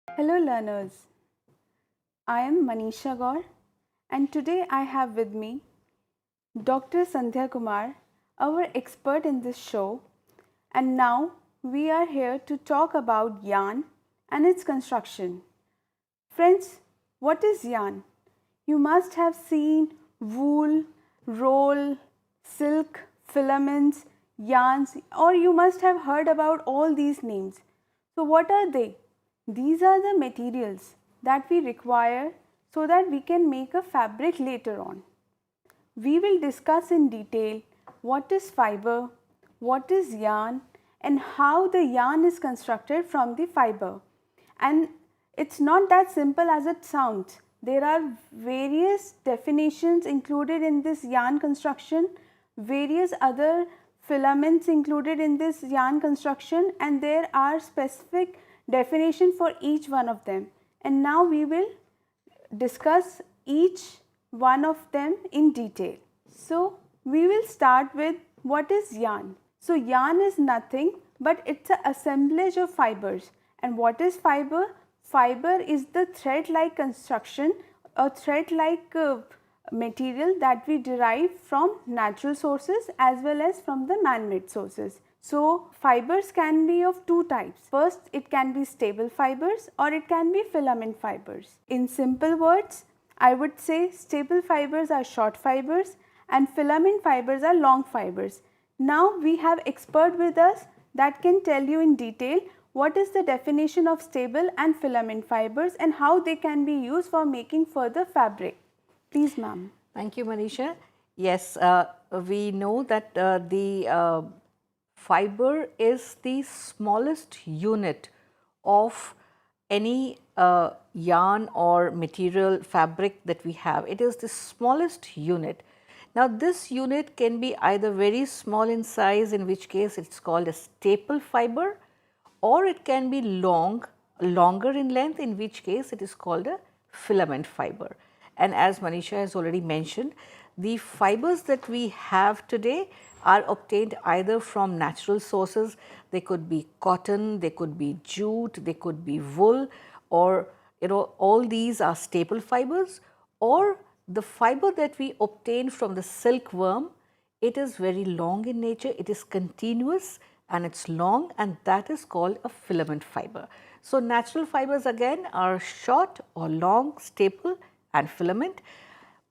Hello learners, I am Manisha Gaur and today I have with me Dr. Sandhya Kumar, our expert in this show, and now we are here to talk about yarn and its construction. Friends, what is yarn? You must have seen wool, roll, silk, filaments, yarns, or you must have heard about all these names. So, what are they? These are the materials that we require so that we can make a fabric later on. We will discuss in detail what is fiber, what is yarn, and how the yarn is constructed from the fiber. And it's not that simple as it sounds. There are various definitions included in this yarn construction, various other filaments included in this yarn construction, and there are specific definition for each one of them. And now we will discuss each one of them in detail. So, we will start with what is yarn. So, yarn is nothing but it's an assemblage of fibers. And what is fiber? Fiber is the thread-like construction or thread-like material that we derive from natural sources as well as from the man-made sources. So, fibers can be of two types. First, it can be stable fibers or it can be filament fibers. In simple words, I would say stable fibers are short fibers and filament fibers are long fibers. Now, we have expert with us that can tell you in detail what is the definition of stable and filament fibers and how they can be used for making further fabric. Please, ma'am. Thank you, Manisha. Yes, we know that the fiber is the smallest unit of any yarn or material fabric that we have. It is the smallest unit. Now, this unit can be either very small in size, in which case it is called a staple fiber, or it can be longer in length, in which case it is called a filament fiber. And as Manisha has already mentioned, the fibers that we have today are obtained either from natural sources. They could be cotton, they could be jute, they could be wool, or all these are staple fibers, or the fiber that we obtain from the silkworm. It is very long in nature, it is continuous and it's long, and that is called a filament fiber. So, natural fibers again are short or long, staple and filament,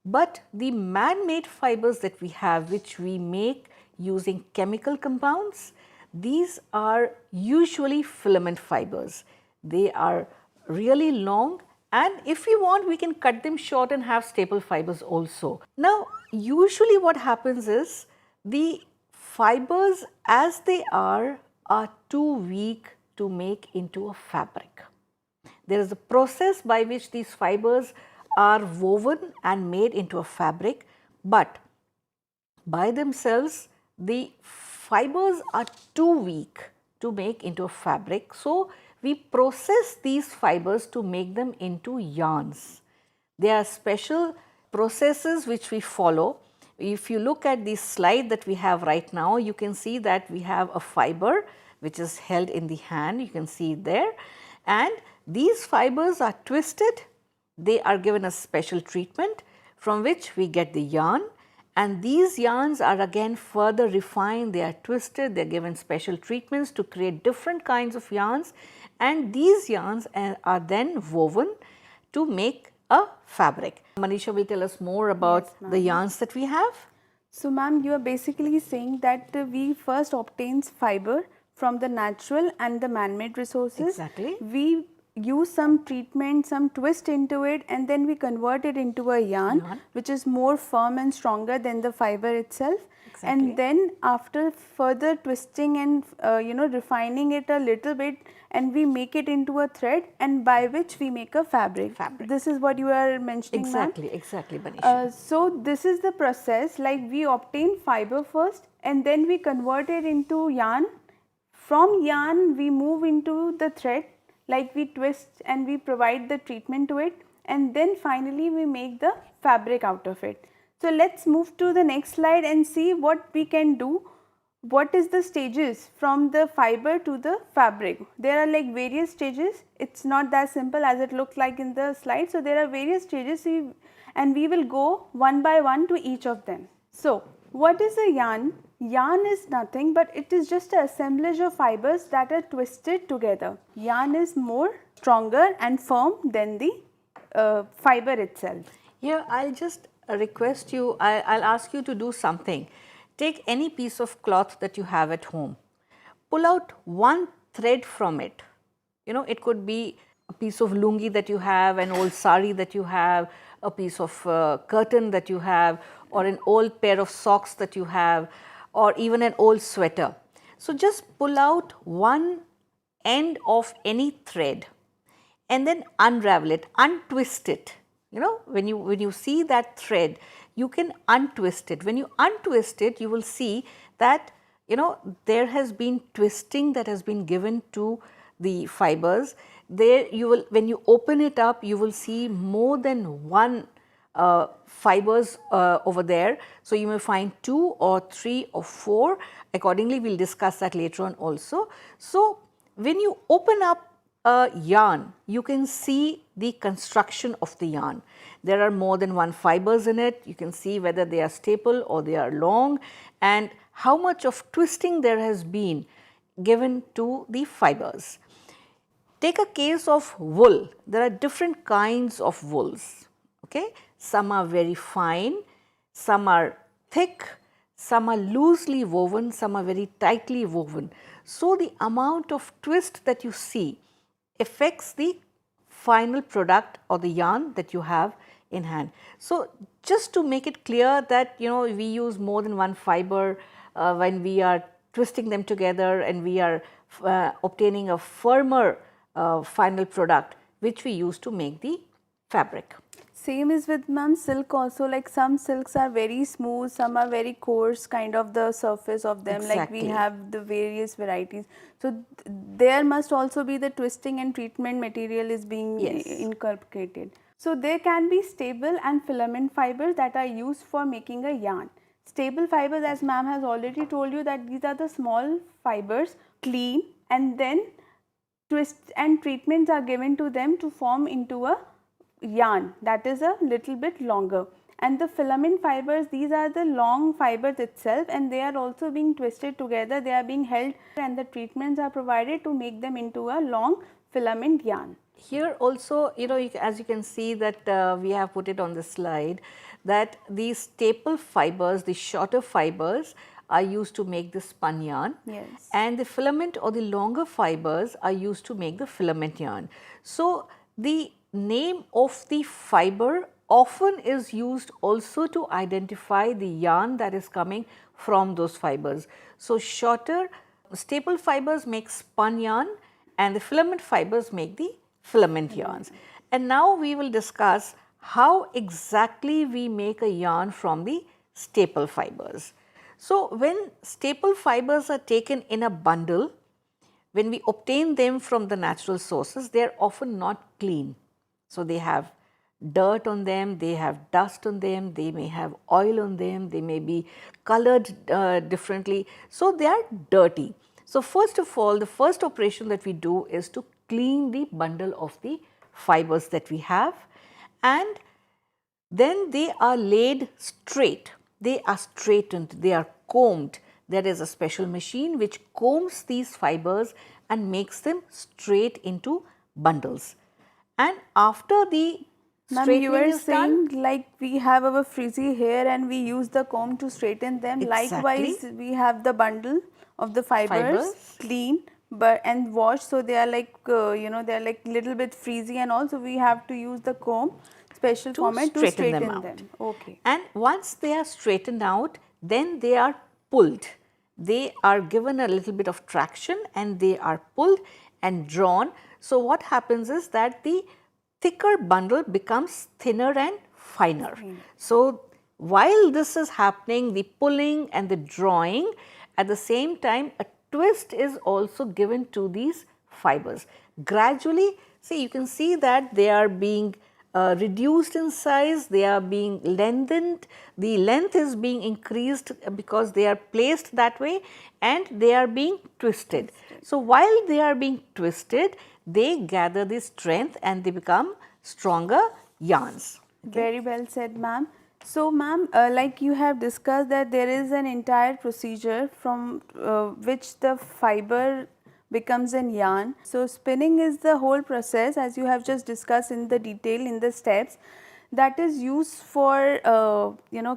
but the man-made fibers that we have, which we make using chemical compounds, these are usually filament fibers. They are really long, and if we want, we can cut them short and have staple fibers also. Now, usually what happens is the fibers as they are too weak to make into a fabric. There is a process by which these fibers are woven and made into a fabric, but by themselves the fibers are too weak to make into a fabric. So, we process these fibers to make them into yarns. There are special processes which we follow. If you look at the slide that we have right now, you can see that we have a fiber which is held in the hand, you can see it there, and these fibers are twisted. They are given a special treatment from which we get the yarn, and these yarns are again further refined, they are twisted, they are given special treatments to create different kinds of yarns, and these yarns are then woven to make a fabric. Manisha will tell us more about the yarns that we have. So, ma'am, you are basically saying that we first obtain fiber from the natural and the man-made resources. Exactly. We use some treatment, some twist into it, and then we convert it into a yarn, which is more firm and stronger than the fiber itself. Exactly. And then after further twisting and refining it a little bit, and we make it into a thread, and by which we make a fabric. This is what you are mentioning, exactly, exactly, Manisha. So this is the process, like we obtain fiber first and then we convert it into yarn. From yarn we move into the thread, like we twist and we provide the treatment to it, and then finally we make the fabric out of it. So let's move to the next slide and see what we can do what is the stages from the fiber to the fabric. There are like various stages. It's not that simple as it looks like in the slide. So, there are various stages and we will go one by one to each of them. So, what is a yarn? Yarn is nothing but it is just an assemblage of fibers that are twisted together. Yarn is more stronger and firm than the fiber itself. Here, I'll just request you, I'll ask you to do something. Take any piece of cloth that you have at home, pull out one thread from it. You know, it could be a piece of lungi that you have, an old sari that you have, a piece of curtain that you have, or an old pair of socks that you have, or even an old sweater. So, just pull out one end of any thread and then unravel it, untwist it. You know, when you see that thread, you can untwist it. When you untwist it, you will see that, you know, there has been twisting that has been given to the fibers. There you will, when you open it up, you will see more than one fibers over there. So, you may find 2 or 3 or 4. Accordingly, we will discuss that later on also. So, when you open up a yarn, you can see the construction of the yarn. There are more than one fibers in it. You can see whether they are staple or they are long, and how much of twisting there has been given to the fibers. Take a case of wool. There are different kinds of wools. Okay? Some are very fine, some are thick, some are loosely woven, some are very tightly woven. So, the amount of twist that you see affects the final product or the yarn that you have in hand. So, just to make it clear that, you know, we use more than one fiber when we are twisting them together, and we are obtaining a firmer final product which we use to make the fabric. Same is with ma'am silk also, like some silks are very smooth, some are very coarse kind of the surface of them. Exactly. Like we have the various varieties. So, there must also be the twisting and treatment material is being incorporated. So, there can be stable and filament fibers that are used for making a yarn. Stable fibers, as ma'am has already told you, that these are the small fibers, clean, and then twists and treatments are given to them to form into a yarn that is a little bit longer. And the filament fibers, these are the long fibers itself, and they are also being twisted together, they are being held, and the treatments are provided to make them into a long filament yarn. Here also, you know, as you can see that we have put it on the slide, that these staple fibers, the shorter fibers, are used to make the spun yarn. Yes. And the filament or the longer fibers are used to make the filament yarn. So, the name of the fiber often is used also to identify the yarn that is coming from those fibers. So, shorter staple fibers make spun yarn, and the filament fibers make the filament yarns. And now we will discuss how exactly we make a yarn from the staple fibers. So, when staple fibers are taken in a bundle, when we obtain them from the natural sources, they are often not clean. So, they have dirt on them, they have dust on them, they may have oil on them, they may be colored differently. So, they are dirty. So, first of all, the first operation that we do is to clean the bundle of the fibers that we have, and then they are laid straight. They are straightened, they are combed. There is a special machine which combs these fibers and makes them straight into bundles. And after the straightening you were is saying done, like we have our frizzy hair and we use the comb to straighten them. Exactly. Likewise, we have the bundle of the fibers clean and washed, so they are like you know, they are like little bit frizzy, and also we have to use the comb special format to straighten them. Okay. And once they are straightened out, then they are pulled. They are given a little bit of traction and they are pulled and drawn. So, what happens is that the thicker bundle becomes thinner and finer. So, while this is happening, the pulling and the drawing, at the same time a twist is also given to these fibers. Gradually, see, you can see that they are being reduced in size, they are being lengthened, the length is being increased because they are placed that way, and they are being twisted. So, while they are being twisted, they gather the strength and they become stronger yarns. Very well said, ma'am. So, ma'am, like you have discussed that there is an entire procedure from which the fiber becomes an yarn. So, spinning is the whole process, as you have just discussed in the detail in the steps, that is used for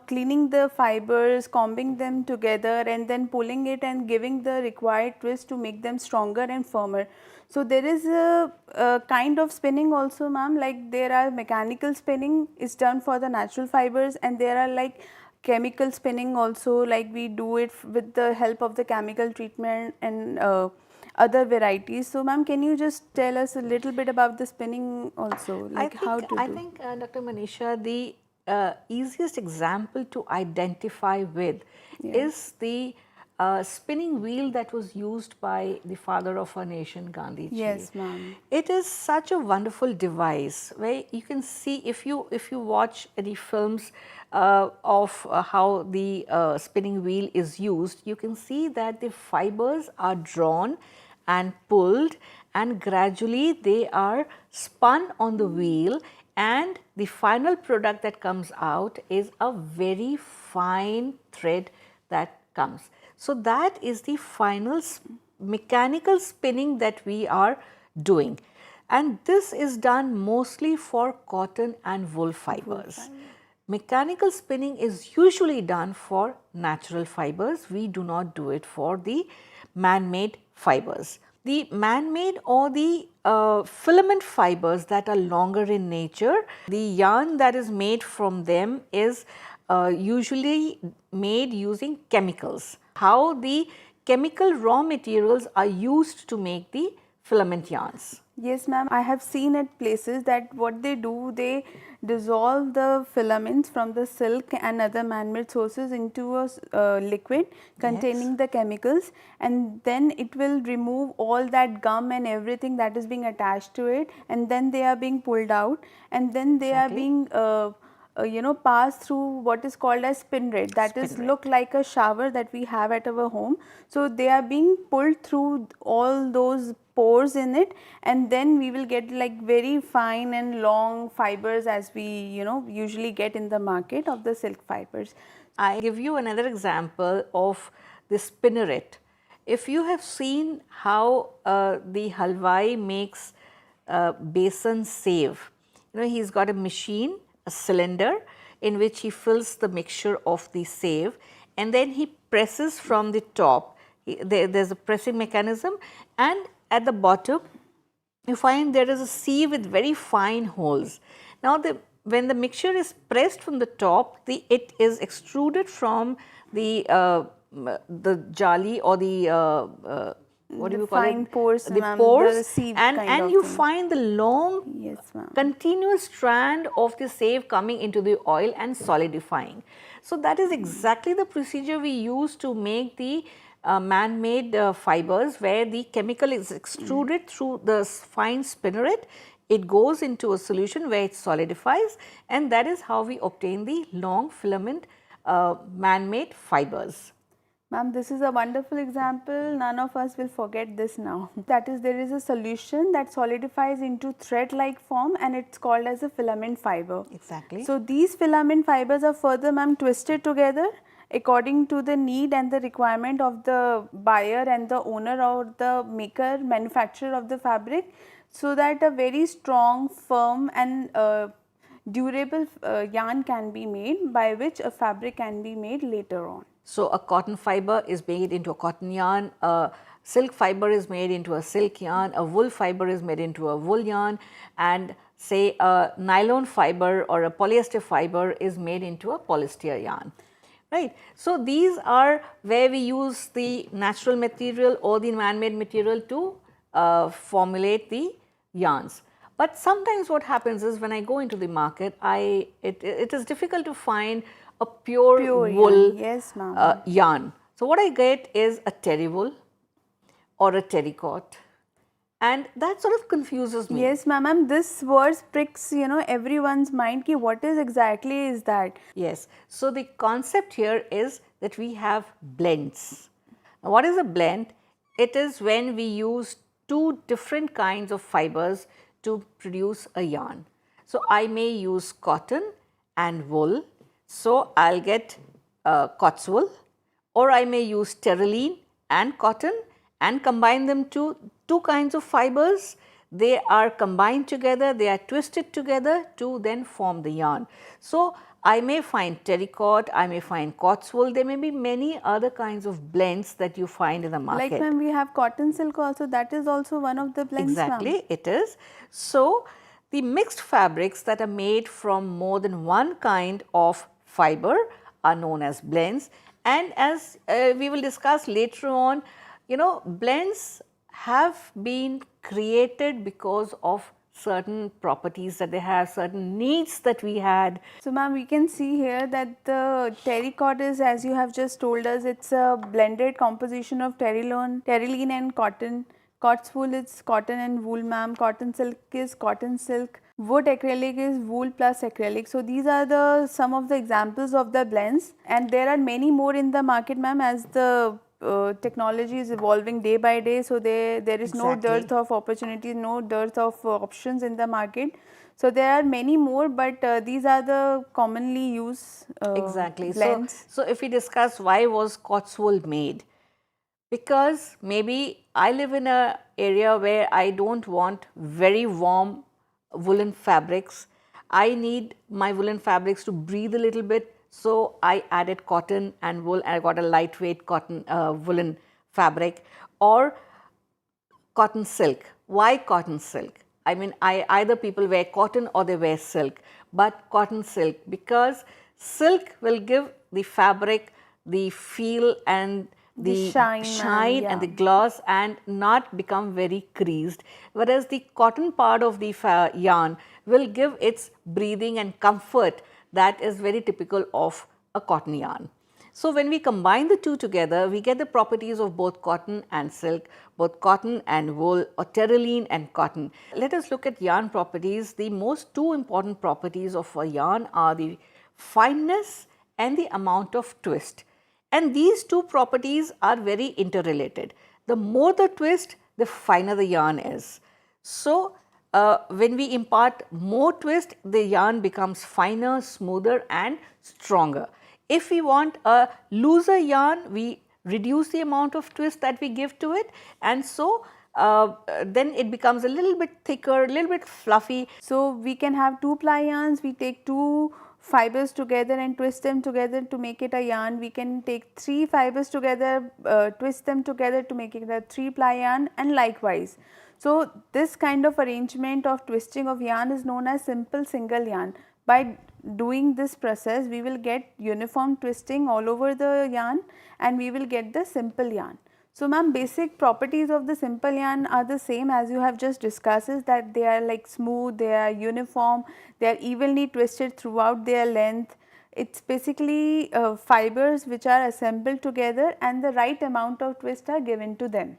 cleaning the fibers, combing them together, and then pulling it and giving the required twist to make them stronger and firmer. So, there is a kind of spinning also, ma'am, like there are mechanical spinning is done for the natural fibers, and there are like chemical spinning also, like we do it with the help of the chemical treatment and other varieties. So, ma'am, can you just tell us a little bit about the spinning also, like how to do? I think Dr. Manisha, the easiest example to identify with is the spinning wheel that was used by the father of our nation, Gandhi ji. Yes, ma'am. It is such a wonderful device where you can see, if you watch any films of how the spinning wheel is used, you can see that the fibers are drawn and pulled, and gradually they are spun on the wheel, and the final product that comes out is a very fine thread that comes. So, that is the final mechanical spinning that we are doing, and this is done mostly for cotton and wool fibers. Mechanical spinning is usually done for natural fibers. We do not do it for the man-made fibers. The man-made or the filament fibers that are longer in nature, the yarn that is made from them is usually made using chemicals. How the chemical raw materials are used to make the filament yarns. Yes, ma'am. I have seen at places that what they do, they dissolve the filaments from the silk and other man-made sources into a liquid containing the chemicals, and then it will remove all that gum and everything that is being attached to it, and then they are being pulled out, and then they are being pass through what is called as spin rate, that is look like a shower that we have at our home. So, they are being pulled through all those pores in it, and then we will get like very fine and long fibers as we usually get in the market of the silk fibers. I give you another example of the spinneret. If you have seen how the halwai makes besan save, he's got a machine, a cylinder in which he fills the mixture of the save, and then he presses from the top. There's a pressing mechanism, and at the bottom you find there is a sieve with very fine holes. Now, when the mixture is pressed from the top, it is extruded from the jali or the what do you call it? Pores, the pores, the sieve and you find the long continuous strand of the save coming into the oil and solidifying. So, that is exactly the procedure we use to make the man-made fibers, where the chemical is extruded through the fine spinneret. It goes into a solution where it solidifies, and that is how we obtain the long filament man-made fibers. Ma'am, this is a wonderful example. None of us will forget this now. That is, there is a solution that solidifies into thread-like form, and it's called as a filament fiber. Exactly. So, these filament fibers are further, ma'am, twisted together according to the need and the requirement of the buyer and the owner or the maker, manufacturer of the fabric, so that a very strong, firm and durable yarn can be made, by which a fabric can be made later on. So, a cotton fiber is made into a cotton yarn, a silk fiber is made into a silk yarn, a wool fiber is made into a wool yarn, and say a nylon fiber or a polyester fiber is made into a polyester yarn. Right. So, these are where we use the natural material or the man-made material to formulate the yarns. But sometimes what happens is, when I go into the market, it is difficult to find a pure wool yarn. So, what I get is a terry wool or a terrycot, And that sort of confuses me. Yes, ma'am. And this word pricks, everyone's mind. Ki what is exactly is that? Yes. So the concept here is that we have blends. Now, what is a blend? It is when we use two different kinds of fibers to produce a yarn. So I may use cotton and wool. So I'll get cotswool, or I may use terylene and cotton and combine them to two kinds of fibers. They are combined together, they are twisted together to then form the yarn. So I may find terrycot, I may find cotswool, there may be many other kinds of blends that you find in the market. Like ma'am, we have cotton silk also. That is also one of the blends, ma'am. Exactly, it is. So the mixed fabrics that are made from more than one kind of fiber are known as blends, and as we will discuss later on, blends have been created because of certain properties that they have, certain needs that we had. So ma'am, we can see here that the terrycot is, as you have just told us, it's a blended composition of terylene and cotton. Cotswool is cotton and wool, ma'am. Cotton silk is cotton silk. Wood acrylic is wool plus acrylic. So these are some of the examples of the blends, and there are many more in the market, ma'am, as the technology is evolving day by day. So there is no dearth of opportunities, no dearth of options in the market. So there are many more, but these are the commonly used blends. So if we discuss why was cotswool made, because maybe I live in an area where I don't want very warm woolen fabrics. I need my woolen fabrics to breathe a little bit, so I added cotton and wool, and I got a lightweight cotton woolen fabric. Or cotton silk. Why cotton silk? I mean, either people wear cotton or they wear silk, but cotton silk, because silk will give the fabric the feel and the shine and the gloss and not become very creased, whereas the cotton part of the yarn will give its breathing and comfort that is very typical of a cotton yarn. So when we combine the two together, we get the properties of both cotton and silk, both cotton and wool, or terylene and cotton. Let us look at yarn properties. The most two important properties of a yarn are the fineness and the amount of twist. And these two properties are very interrelated. The more the twist, the finer the yarn is. So when we impart more twist, the yarn becomes finer, smoother and stronger. If we want a looser yarn, we reduce the amount of twist that we give to it, and so then it becomes a little bit thicker, a little bit fluffy. So we can have 2-ply yarns. We take 2 fibers together and twist them together to make it a yarn. We can take 3 fibers together, twist them together to make it a 3-ply yarn, and likewise. So this kind of arrangement of twisting of yarn is known as simple single yarn. By doing this process, we will get uniform twisting all over the yarn, and we will get the simple yarn. So ma'am, basic properties of the simple yarn are the same as you have just discussed, is that they are like smooth, they are uniform, they are evenly twisted throughout their length. It's basically fibers which are assembled together and the right amount of twist are given to them.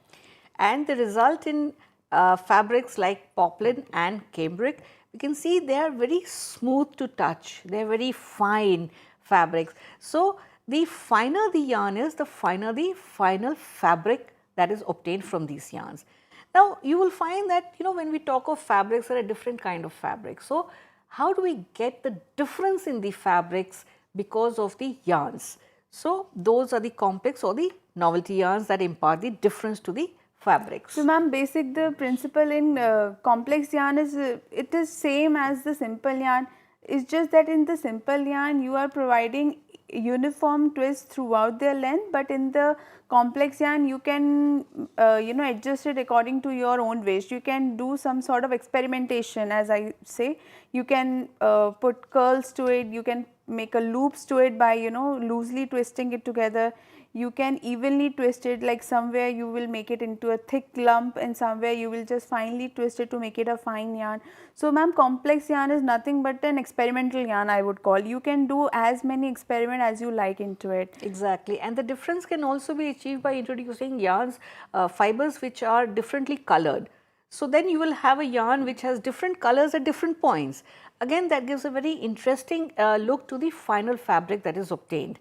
And the result in fabrics like poplin and cambric, you can see they are very smooth to touch, they are very fine fabrics. So the finer the yarn is, the finer the final fabric that is obtained from these yarns. Now you will find that when we talk of fabrics, there are different kind of fabrics. So how do we get the difference in the fabrics because of the yarns? So those are the complex or the novelty yarns that impart the difference to the fabrics. So ma'am, the principle in complex yarn is, it is same as the simple yarn. It's just that in the simple yarn you are providing uniform twist throughout their length, but in the complex yarn you can adjust it according to your own wish. You can do some sort of experimentation, as I say. You can put curls to it, you can make a loops to it by loosely twisting it together. You can evenly twist it, like somewhere you will make it into a thick lump and somewhere you will just finely twist it to make it a fine yarn. So ma'am, complex yarn is nothing but an experimental yarn, I would call. You can do as many experiments as you like into it. Exactly, and the difference can also be achieved by introducing yarns, fibers which are differently colored. So then you will have a yarn which has different colors at different points. Again, that gives a very interesting look to the final fabric that is obtained.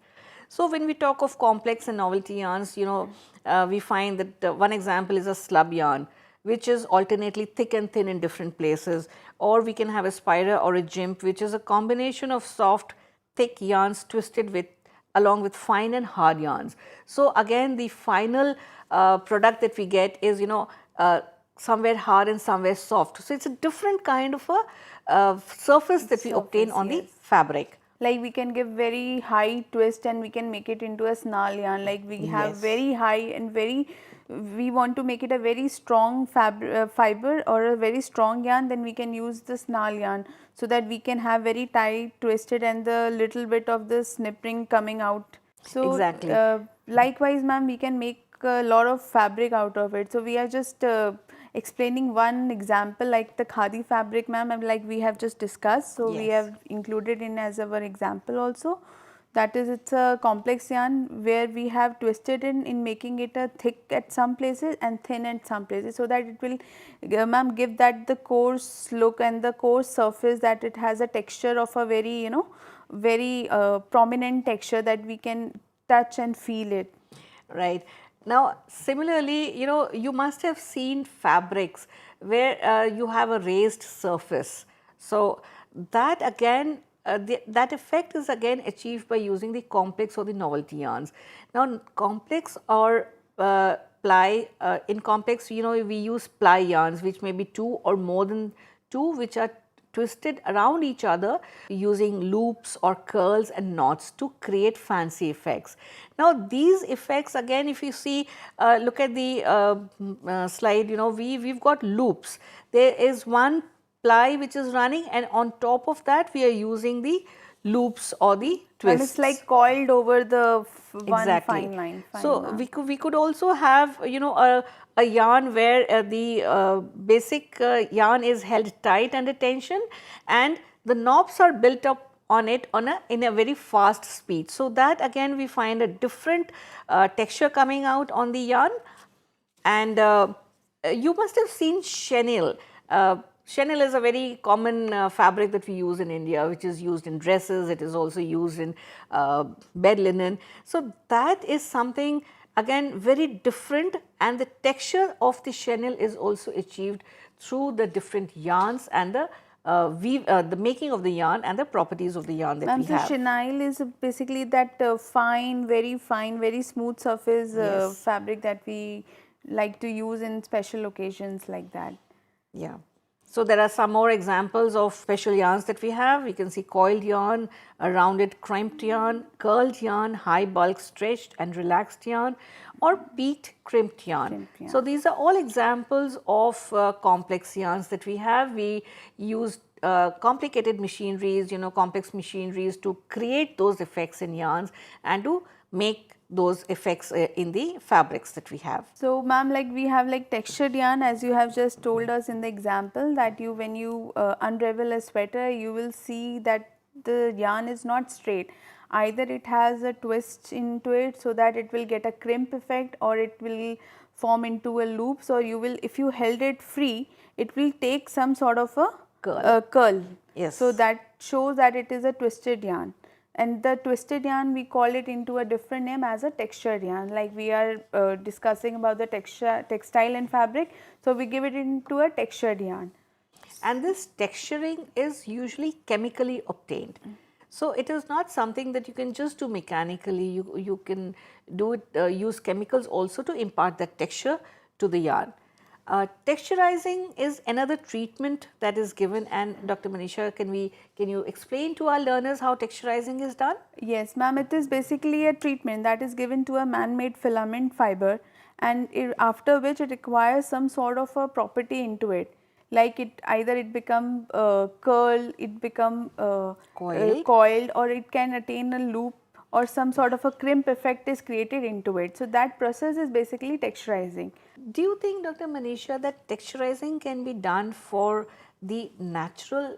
So when we talk of complex and novelty yarns, we find that one example is a slub yarn, which is alternately thick and thin in different places, or we can have a spira or a jimp, which is a combination of soft, thick yarns twisted with along with fine and hard yarns. So again, the final product that we get is somewhere hard and somewhere soft. So it's a different kind of a surface that we obtain on the fabric. Like we can give very high twist and we can make it into a snarl yarn. Like we have very high and we want to make it a very strong fiber or a very strong yarn, then we can use the snarl yarn, so that we can have very tight twisted and the little bit of the snipping coming out. So exactly. Likewise, ma'am, we can make a lot of fabric out of it. So we are just explaining one example, like the khadi fabric, ma'am, like we have just discussed. So we have included in as our example also. That is, it's a complex yarn where we have twisted in making it a thick at some places and thin at some places, so that it will, ma'am, give that the coarse look and the coarse surface, that it has a texture of a very, very prominent texture that we can touch and feel it. Right. Now, similarly, you must have seen fabrics where you have a raised surface. So that again, that effect is again achieved by using the complex or the novelty yarns. Now, complex or ply, in complex, we use ply yarns, which may be two or more than two, which are twisted around each other using loops or curls and knots to create fancy effects. Now, these effects again, if you see, look at the slide, we've got loops. There is one ply which is running, and on top of that we are using the loops or the twists. And it's like coiled over the one fine line. So we could also have a yarn where the basic yarn is held tight under tension, and the knobs are built up on it in a very fast speed. So that again we find a different texture coming out on the yarn. And you must have seen chenille. Chenille is a very common fabric that we use in India, which is used in dresses. It is also used in bed linen. So that is something again very different, and the texture of the chenille is also achieved through the different yarns and the making of the yarn and the properties of the yarn that we have. So chenille is basically that fine, very smooth surface fabric that we like to use in special occasions like that. Yeah. So there are some more examples of special yarns that we have. We can see coiled yarn, a rounded crimped yarn, curled yarn, high bulk stretched and relaxed yarn, or peaked crimped yarn. So these are all examples of complex yarns that we have. We use complicated machineries, complex machineries to create those effects in yarns and to make those effects in the fabrics that we have. So ma'am, like we have like textured yarn, as you have just told us in the example, that when you unravel a sweater, you will see that the yarn is not straight. Either it has a twist into it so that it will get a crimp effect, or it will form into a loop. So you will, if you held it free, it will take some sort of a curl. Yes. So that shows that it is a twisted yarn. And the twisted yarn, we call it into a different name as a textured yarn. Like we are discussing about the textile and fabric, so we give it into a textured yarn. And this texturing is usually chemically obtained. So it is not something that you can just do mechanically. You can do it, use chemicals also to impart that texture to the yarn. Texturizing is another treatment that is given, and Dr. Manisha, can you explain to our learners how texturizing is done? Yes, ma'am, it is basically a treatment that is given to a man-made filament fiber, and after which it requires some sort of a property into it. Like either it become curl, it become coiled, or it can attain a loop, or some sort of a crimp effect is created into it. So that process is basically texturizing. Do you think, Dr. Manisha, that texturizing can be done for the natural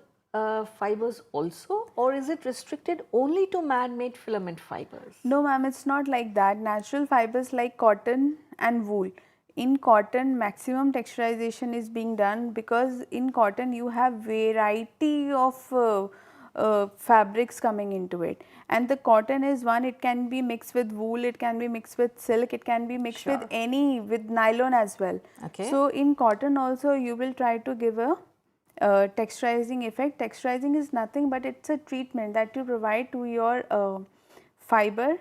fibers also, or is it restricted only to man-made filament fibers? No ma'am, it's not like that. Natural fibers like cotton and wool, in cotton maximum texturization is being done, because in cotton you have variety of fabrics coming into it, and the cotton is one. It can be mixed with wool, it can be mixed with silk, it can be mixed with any, with nylon as well. Okay. So in cotton also you will try to give a texturizing effect. Texturizing is nothing but it's a treatment that you provide to your fiber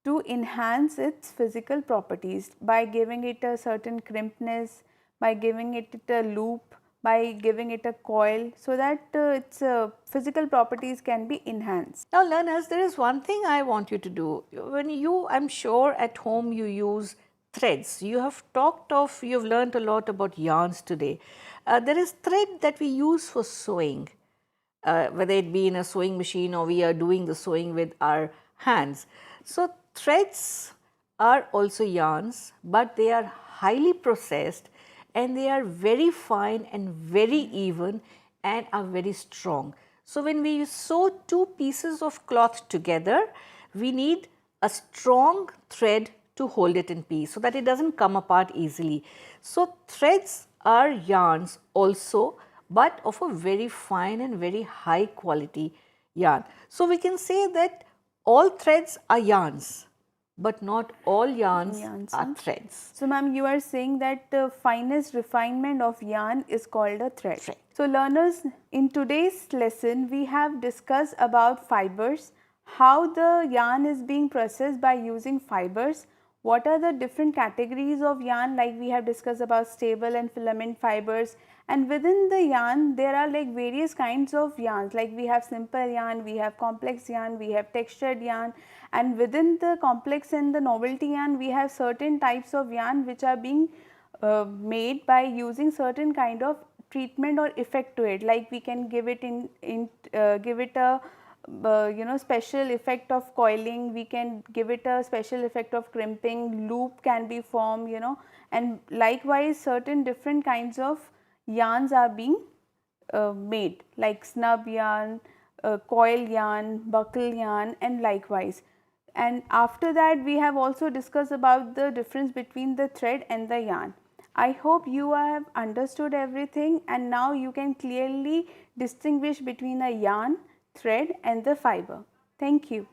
to enhance its physical properties by giving it a certain crimpness, by giving it a loop, by giving it a coil, so that its physical properties can be enhanced. Now learners, there is one thing I want you to do. When you, I'm sure at home you use threads. You have talked of, you have learned a lot about yarns today. There is thread that we use for sewing, whether it be in a sewing machine or we are doing the sewing with our hands. So threads are also yarns, but they are highly processed and they are very fine and very even and are very strong. So when we sew two pieces of cloth together, we need a strong thread to hold it in peace so that it doesn't come apart easily. So threads are yarns also, but of a very fine and very high quality yarn. So we can say that all threads are yarns, but not all yarns are threads. So ma'am, you are saying that the finest refinement of yarn is called a thread. So learners, in today's lesson we have discussed about fibers, how the yarn is being processed by using fibers, what are the different categories of yarn, like we have discussed about stable and filament fibers, and within the yarn there are like various kinds of yarns, like we have simple yarn, we have complex yarn, we have textured yarn, and within the complex and the novelty yarn we have certain types of yarn which are being made by using certain kind of treatment or effect to it, like we can give it give it a special effect of coiling, we can give it a special effect of crimping, loop can be formed, and likewise certain different kinds of yarns are being made, like snub yarn, coil yarn, buckle yarn, and likewise. And after that we have also discussed about the difference between the thread and the yarn. I hope you have understood everything, and now you can clearly distinguish between a yarn, thread and the fiber. Thank you.